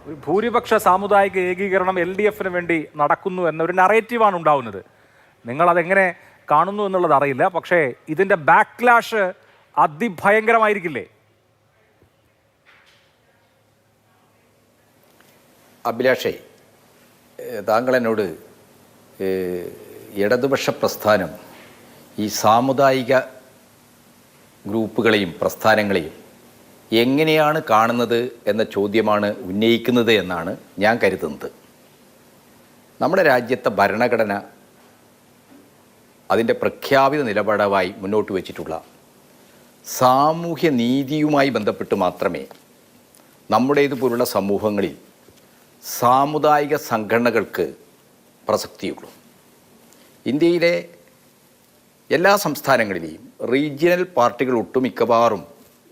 ഒരു ഭൂരിപക്ഷ സാമുദായിക ഏകീകരണം LDFന് വേണ്ടി നടക്കുന്നു എന്നൊരു നറേറ്റീവാണ് ഉണ്ടാവുന്നത്. നിങ്ങളതെങ്ങനെ കാണുന്നു എന്നുള്ളത് അറിയില്ല. പക്ഷേ ഇതിൻ്റെ ബാക്ക്ലാഷ് അതിഭയങ്കരമായിരിക്കില്ലേ? അഭിലാഷേ, താങ്കൾ എന്നോട് ഇടതുപക്ഷ പ്രസ്ഥാനം ഈ സാമുദായിക ഗ്രൂപ്പുകളെയും പ്രസ്ഥാനങ്ങളെയും എങ്ങനെയാണ് കാണുന്നത് എന്ന ചോദ്യമാണ് ഉന്നയിക്കുന്നത് എന്നാണ് ഞാൻ കരുതുന്നത്. നമ്മുടെ രാജ്യത്തെ ഭരണഘടന അതിൻ്റെ പ്രഖ്യാപിത നിലപാടായി മുന്നോട്ട് വച്ചിട്ടുള്ള സാമൂഹ്യ നീതിയുമായി ബന്ധപ്പെട്ട് മാത്രമേ നമ്മുടേതുപോലുള്ള സമൂഹങ്ങളിൽ സാമുദായിക സംഘടനകൾക്ക് പ്രസക്തിയുള്ളൂ. ഇന്ത്യയിലെ എല്ലാ സംസ്ഥാനങ്ങളിലെയും റീജിയണൽ പാർട്ടികൾ ഒട്ടുമിക്കവാറും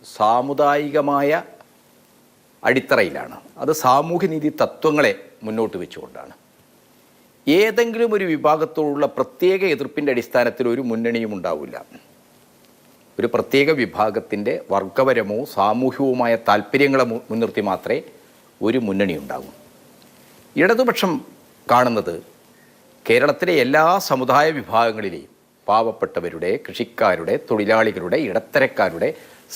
സാമുദായികമായ അടിത്തറയിലാണ്. അത് സാമൂഹ്യനീതി തത്വങ്ങളെ മുന്നോട്ട് വെച്ചുകൊണ്ടാണ്. ഏതെങ്കിലും ഒരു വിഭാഗത്തോടുള്ള പ്രത്യേക എതിർപ്പിൻ്റെ അടിസ്ഥാനത്തിൽ ഒരു മുന്നണിയും ഉണ്ടാവില്ല. ഒരു പ്രത്യേക വിഭാഗത്തിൻ്റെ വർഗപരമോ സാമൂഹികവുമായ താല്പര്യങ്ങളെ മുൻനിർത്തി മാത്രമേ ഒരു മുന്നണി ഉണ്ടാകൂ. ഇടതുപക്ഷം കാണുന്നത് കേരളത്തിലെ എല്ലാ സമുദായ വിഭാഗങ്ങളിലെയും പാവപ്പെട്ടവരുടെ, കൃഷിക്കാരുടെ, തൊഴിലാളികളുടെ, ഇടത്തരക്കാരുടെ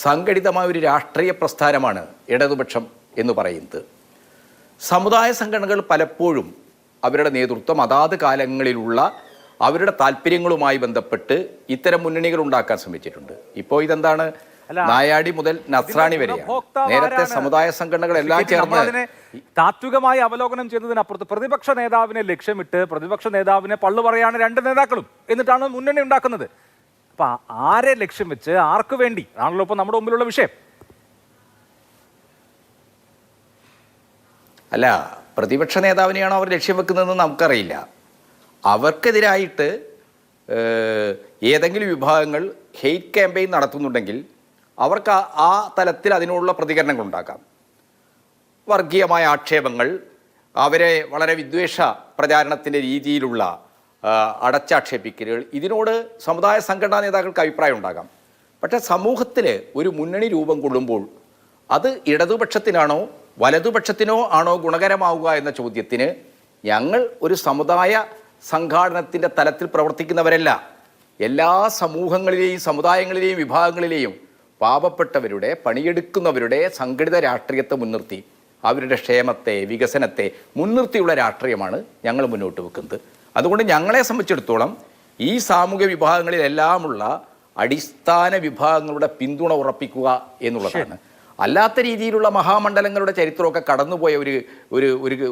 സംഘടിതമായ ഒരു രാഷ്ട്രീയ പ്രസ്ഥാനമാണ് ഇടതുപക്ഷം എന്ന് പറയുന്നത്. സമുദായ സംഘടനകൾ പലപ്പോഴും അവരുടെ നേതൃത്വം അതാത് കാലങ്ങളിലുള്ള അവരുടെ താല്പര്യങ്ങളുമായി ബന്ധപ്പെട്ട് ഇത്തരം മുന്നണികൾ ഉണ്ടാക്കാൻ ശ്രമിച്ചിട്ടുണ്ട്. ഇപ്പോൾ ഇതെന്താണ്, നായാടി മുതൽ നസ്രാണി വരെയാണ്. നേരത്തെ സമുദായ സംഘടനകളെല്ലാം ചേർന്ന് താത്വികമായി അവലോകനം ചെയ്യുന്നതിനപ്പുറത്ത് പ്രതിപക്ഷ നേതാവിനെ ലക്ഷ്യമിട്ട് പ്രതിപക്ഷ നേതാവിനെ പള്ളു പറയാണ് രണ്ട് നേതാക്കളും, എന്നിട്ടാണ് മുന്നണി ഉണ്ടാക്കുന്നത്. അപ്പൊ ആരെ ലക്ഷ്യം വെച്ച്, ആർക്ക് വേണ്ടി ആണല്ലോ ഇപ്പൊ നമ്മുടെ മുമ്പിലുള്ള വിഷയം. അല്ല, പ്രതിപക്ഷ നേതാവിനെയാണോ അവർ ലക്ഷ്യം വെക്കുന്നതെന്ന് നമുക്കറിയില്ല. അവർക്കെതിരായിട്ട് ഏതെങ്കിലും വിഭാഗങ്ങൾ ഹെയ്റ്റ് ക്യാമ്പയിൻ നടത്തുന്നുണ്ടെങ്കിൽ അവർക്ക് ആ തലത്തിൽ അതിനുള്ള പ്രതികരണങ്ങൾ ഉണ്ടാക്കാം. വർഗീയമായ ആക്ഷേപങ്ങൾ, അവരെ വളരെ വിദ്വേഷ പ്രചാരണത്തിൻ്റെ രീതിയിലുള്ള അടച്ചാക്ഷേപിക്കലുകൾ, ഇതിനോട് സമുദായ സംഘടനാ നേതാക്കൾക്ക് അഭിപ്രായം ഉണ്ടാകാം. പക്ഷേ സമൂഹത്തിൽ ഒരു മുന്നണി രൂപം കൊള്ളുമ്പോൾ അത് ഇടതുപക്ഷത്തിനാണോ വലതുപക്ഷത്തിനോ ആണോ ഗുണകരമാവുക എന്ന ചോദ്യത്തിന് ഞങ്ങൾ ഒരു സമുദായ സംഘാടനത്തിൻ്റെ തലത്തിൽ പ്രവർത്തിക്കുന്നവരല്ല. എല്ലാ സമൂഹങ്ങളിലെയും സമുദായങ്ങളിലെയും വിഭാഗങ്ങളിലെയും പാവപ്പെട്ടവരുടെ, പണിയെടുക്കുന്നവരുടെ സംഘടിത രാഷ്ട്രീയത്തെ മുൻനിർത്തി അവരുടെ ക്ഷേമത്തെ, വികസനത്തെ മുൻനിർത്തിയുള്ള രാഷ്ട്രീയമാണ് ഞങ്ങൾ മുന്നോട്ട് വെക്കുന്നത്. അതുകൊണ്ട് ഞങ്ങളെ സംബന്ധിച്ചിടത്തോളം ഈ സാമൂഹ്യ വിഭാഗങ്ങളിലെല്ലാമുള്ള അടിസ്ഥാന വിഭാഗങ്ങളുടെ പിന്തുണ ഉറപ്പിക്കുക എന്നുള്ളതാണ്. അല്ലാത്ത രീതിയിലുള്ള മഹാമണ്ഡലങ്ങളുടെ ചരിത്രമൊക്കെ കടന്നുപോയ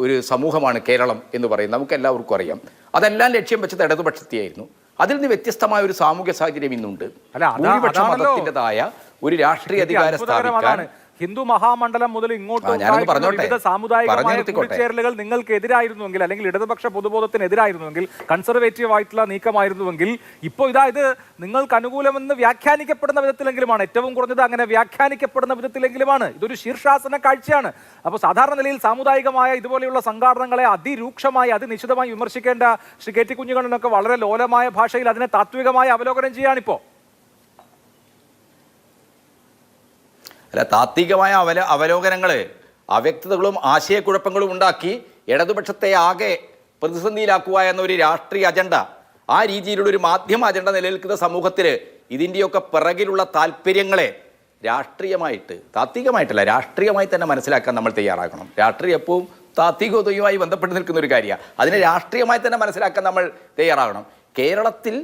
ഒരു സമൂഹമാണ് കേരളം എന്ന് പറയും. നമുക്ക് എല്ലാവർക്കും അറിയാം. അതെല്ലാം ലക്ഷ്യം വെച്ചത് ഇടതുപക്ഷത്തെയായിരുന്നു. അതിൽ നിന്ന് വ്യത്യസ്തമായ ഒരു സാമൂഹ്യ സാഹചര്യം ഇന്നുണ്ട്. ഭൂരിപക്ഷ മതത്തിൻ്റെതായ ഒരു രാഷ്ട്രീയ അധികാരം സ്ഥാപിക്കാൻ ഹിന്ദു മഹാമണ്ഡലം മുതൽ ഇങ്ങോട്ട് വിവിധ സാമുദായികമായ കൂടിച്ചേരലുകൾ നിങ്ങൾക്ക് എതിരായിരുന്നുവെങ്കിൽ, അല്ലെങ്കിൽ ഇടതുപക്ഷ പൊതുബോധത്തിന് എതിരായിരുന്നുവെങ്കിൽ, കൺസർവേറ്റീവ് ആയിട്ടുള്ള നീക്കമായിരുന്നുവെങ്കിൽ, ഇപ്പോൾ ഇത് നിങ്ങൾക്ക് അനുകൂലമെന്ന് വ്യാഖ്യാനിക്കപ്പെടുന്ന വിധത്തിലെങ്കിലുമാണ്, ഏറ്റവും കുറഞ്ഞത് അങ്ങനെ വ്യാഖ്യാനിക്കപ്പെടുന്ന വിധത്തിലെങ്കിലുമാണ്. ഇതൊരു ശീർഷാസന കാഴ്ചയാണ്. അപ്പോൾ സാധാരണ നിലയിൽ സാമുദായികമായ ഇതുപോലെയുള്ള സംഘാടനങ്ങളെ അതിരൂക്ഷമായി അതിനിശിതമായി വിമർശിക്കേണ്ട ശ്രീ KT കുഞ്ഞുകണ്ണനൊക്കെ വളരെ ലോലമായ ഭാഷയിൽ അതിനെ താത്വികമായി അവലോകനം ചെയ്യാണിപ്പോൾ. അല്ല, താത്വികമായ അവലോകനങ്ങൾ അവ്യക്തതകളും ആശയക്കുഴപ്പങ്ങളും ഉണ്ടാക്കി ഇടതുപക്ഷത്തെ ആകെ പ്രതിസന്ധിയിലാക്കുക എന്നൊരു രാഷ്ട്രീയ അജണ്ട, ആ രീതിയിലുള്ളൊരു മാധ്യമ അജണ്ട നിലനിൽക്കുന്ന സമൂഹത്തിൽ ഇതിൻ്റെയൊക്കെ പിറകിലുള്ള താല്പര്യങ്ങളെ രാഷ്ട്രീയമായിട്ട്, താത്വികമായിട്ടല്ല രാഷ്ട്രീയമായി തന്നെ മനസ്സിലാക്കാൻ നമ്മൾ തയ്യാറാക്കണം. രാഷ്ട്രീയം എപ്പോഴും താത്വികതയുമായി ബന്ധപ്പെട്ട് നിൽക്കുന്ന ഒരു കാര്യമാണ്. അതിനെ രാഷ്ട്രീയമായി തന്നെ മനസ്സിലാക്കാൻ നമ്മൾ തയ്യാറാകണം. കേരളത്തിൽ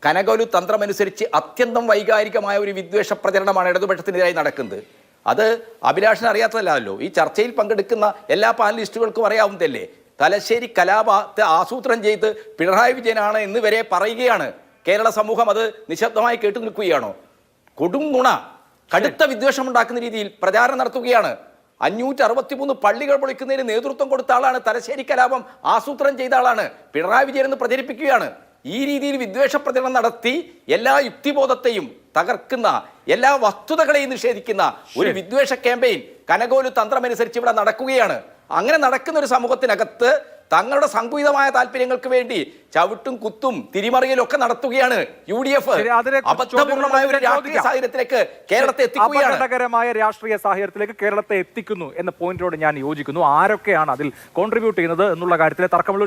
കനകോലു തന്ത്രമനുസരിച്ച് അത്യന്തം വൈകാരികമായ ഒരു വിദ്വേഷ പ്രചരണമാണ് ഇടതുപക്ഷത്തിനെതിരായി നടക്കുന്നത്. അത് അഭിലാഷിന് അറിയാത്തതല്ലോ. ഈ ചർച്ചയിൽ പങ്കെടുക്കുന്ന എല്ലാ പാനലിസ്റ്റുകൾക്കും അറിയാവുന്നതല്ലേ. തലശ്ശേരി കലാപത്തെ ആസൂത്രണം ചെയ്ത് പിണറായി വിജയനാണ് എന്ന് വരെ പറയുകയാണ്. കേരള സമൂഹം അത് നിശബ്ദമായി കേട്ടു നിൽക്കുകയാണോ? കൊടും ഗുണ കടുത്ത വിദ്വേഷം ഉണ്ടാക്കുന്ന രീതിയിൽ പ്രചാരണം നടത്തുകയാണ്. 563 പള്ളികൾ പൊളിക്കുന്നതിന് നേതൃത്വം കൊടുത്ത ആളാണ്. തലശ്ശേരി കലാപം ആസൂത്രണം ചെയ്ത ആളാണ്. പിണറായി വിജയൻ എന്ന് പ്രചരിപ്പിക്കുകയാണ്. ഈ രീതിയിൽ വിദ്വേഷ പ്രചരണം നടത്തി എല്ലാ യുക്തിബോധത്തെയും തകർക്കുന്ന, എല്ലാ വസ്തുതകളെയും നിഷേധിക്കുന്ന ഒരു വിദ്വേഷ ക്യാമ്പയിൻ കനകോലു തന്ത്രമനുസരിച്ച് ഇവിടെ നടക്കുകയാണ്. അങ്ങനെ നടക്കുന്ന ഒരു സമൂഹത്തിനകത്ത് തങ്ങളുടെ സങ്കുചിതമായ താല്പര്യങ്ങൾക്ക് വേണ്ടി ചവിട്ടും കുത്തും തിരിമറിയലും ഒക്കെ നടത്തുകയാണ് UDF. അബദ്ധപൂർണമായ ഒരു രാഷ്ട്രീയ സാഹചര്യത്തിലേക്ക് കേരളത്തെ എത്തിക്കുകയാണ്. അപകടകരമായ രാഷ്ട്രീയ സാഹചര്യത്തിലേക്ക് കേരളത്തെ എത്തിക്കുന്നു എന്ന പോയിന്റിനോട് ഞാൻ യോജിക്കുന്നു. ആരൊക്കെയാണ് അതിൽ കോൺട്രിബ്യൂട്ട് ചെയ്യുന്നത് എന്നുള്ള കാര്യത്തിലെ തർക്കമുള്ള